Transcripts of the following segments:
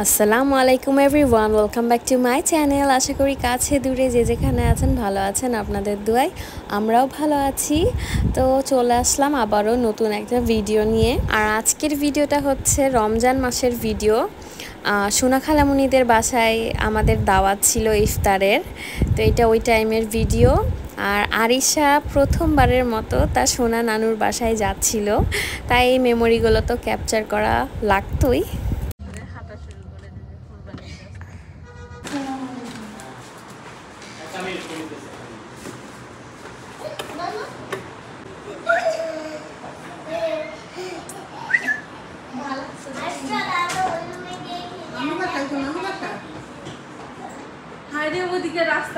আসসালামু আলাইকুম everyone, welcome back to my channel. আশা করি কাছে দূরে যে যেখানে আছেন ভালো আছেন, আপনাদের দোয়ায় আমরাও ভালো আছি। তো চলে আসলাম আবারও নতুন একটা ভিডিও নিয়ে। আর আজকের ভিডিওটা হচ্ছে রমজান মাসের ভিডিও। সোনা খালামুনিদের বাসায় আমাদের দাওয়াত ছিল ইফতারের, তো এটা ওই টাইমের ভিডিও। আর আরিশা প্রথমবারের মতো তার সোনা নানুর বাসায় যাচ্ছিল, তাই এই মেমোরিগুলো তো ক্যাপচার করা লাগতোই।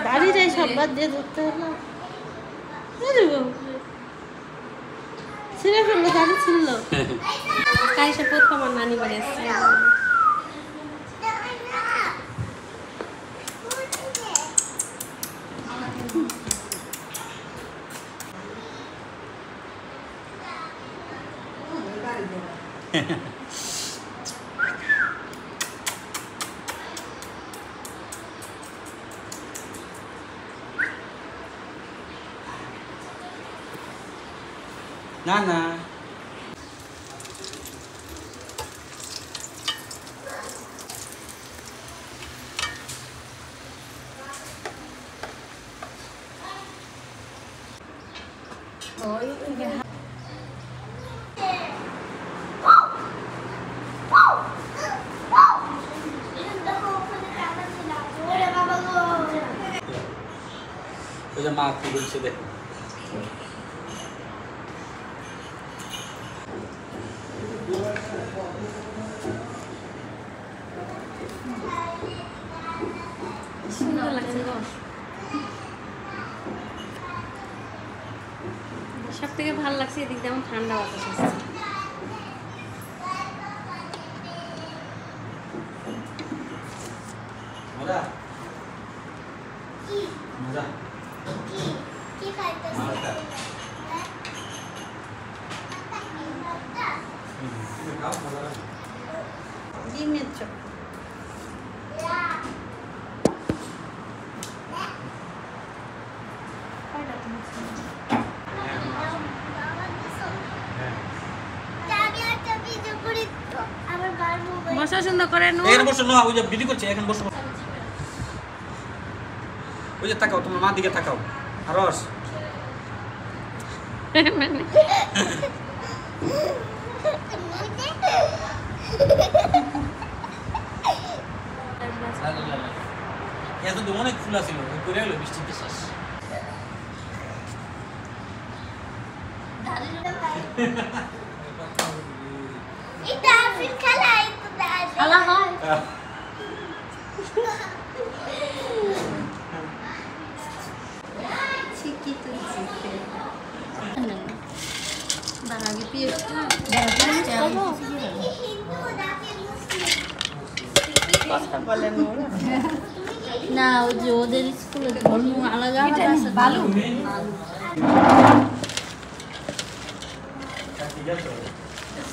গাড়িটাই সব বাদ দিয়ে ধরতে হলো। ছিঁড়ে ফেললো, গাড়ি ছিল কাইসে প্রথম আমার নানি বাড়ি আসছে। না না ওই যে মা কি বলছে দেখ। সুন্দর লাগছে গো। সব থেকে ভালো লাগছে এদিক যেমন ঠান্ডা বাতাস আসছে। মজা মজা কি খাইতেছ? মজা খাও মজা ডিমের চপ বসা সুন্দর করে নো। এখানে বসো না, ওই যে ভিডিও করছে এখানে বসো। ওই যে তাকাও, তোমার মা দিকে তাকাও। আরস এত তো অনেক ফুল আছিল, করে গেল বৃষ্টিতে শেষ। এটা আফিল খেলা, এটা দাঁড়ায় খালা হয় ঠিকই তো জিতে তার আগে পিএস হিন্দু নাকি মুসলিম? না, ওই যে ওদের স্কুলে ধর্ম আলাদা আলাদা আছে। ভালো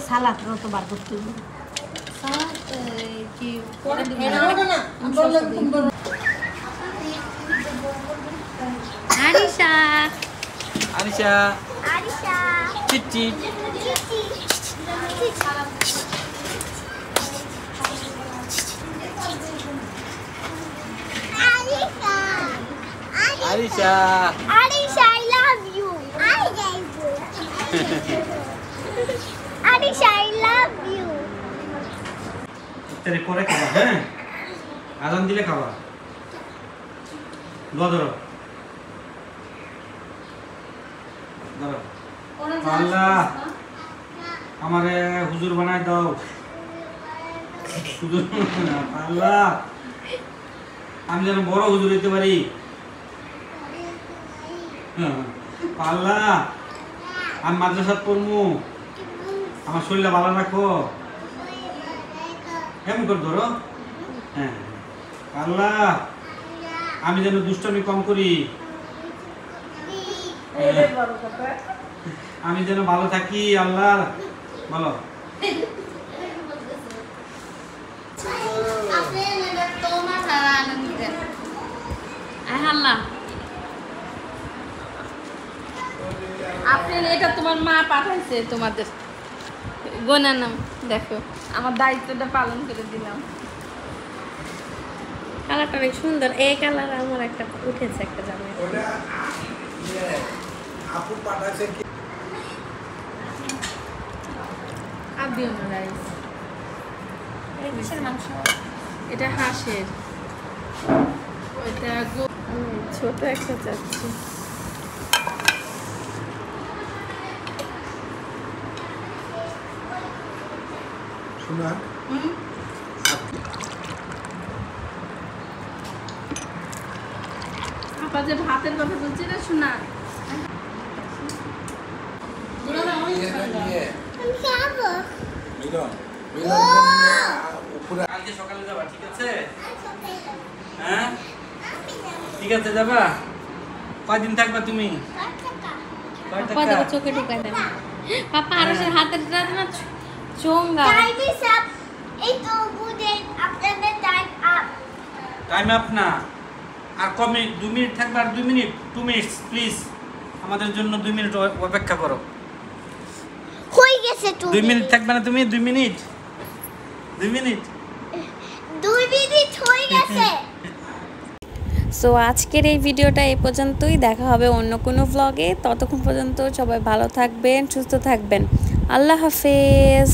সালাদ তো বার করতে হবে। সালাদ কি আরিশা আরিশা আরিশা চিটচি চিচি Arisha Arisha, I love you. I love you. Arisha, I love you. ইফতারি পরে খাবা, হ্যাঁ? আজান দিলে খাবা। দোয়া ধরো। ধরো। আল্লাহ আমারে হুজুর বানায় দাও। হুজুর আল্লাহ আমি যেন বড় হুজুর হইতে পারি। আল্লাহ আমি মাদ্রাসাত পড়মু, আমার শরীরটা ভালো রাখো। এমন করে ধরো। হ্যাঁ আল্লাহ আমি যেন দুষ্টামি কম করি, আমি যেন ভালো থাকি। আল্লাহ বলো আল্লাহ আপনি এটা তোমার মা পাঠাইছে তোমাদের গোনা নাম দেখো আমার দায়িত্বটা পালন করে দিলাম কালারটা অনেক সুন্দর এই কালার আমার একটা উঠেছে একটা জামা আপু পাঠাইছে কি আর দিও না রাইস এটা হাঁসের ওইটা ছোট একটা চাচ্ছি শোনা আপা যে ভাতের কথা বলছি না শোনা কালকে সকালে যাবা ঠিক আছে হ্যাঁ ঠিক আছে যাবা কয়দিন থাকবা তুমি কয় পাপা টাকা দেখো চোখে ঢুকাই দেন পাপা আরশের হাতের রাত না চোঙ্গা Time is up. It's over then. After the time up. Time up না আর কমে 2 মিনিট থাকবে আর 2 মিনিট 2 মিনিটস প্লিজ আমাদের জন্য 2 মিনিট অপেক্ষা করো হয়ে গেছে 2 মিনিট থাকবে না তুমি 2 মিনিট 2 মিনিট 2 মিনিট হয়ে গেছে সো আজকের এই ভিডিওটা এই পর্যন্তই দেখা হবে অন্য কোনো ভ্লগে ততক্ষণ পর্যন্ত সবাই ভালো থাকবেন সুস্থ থাকবেন আল্লাহ হাফেজ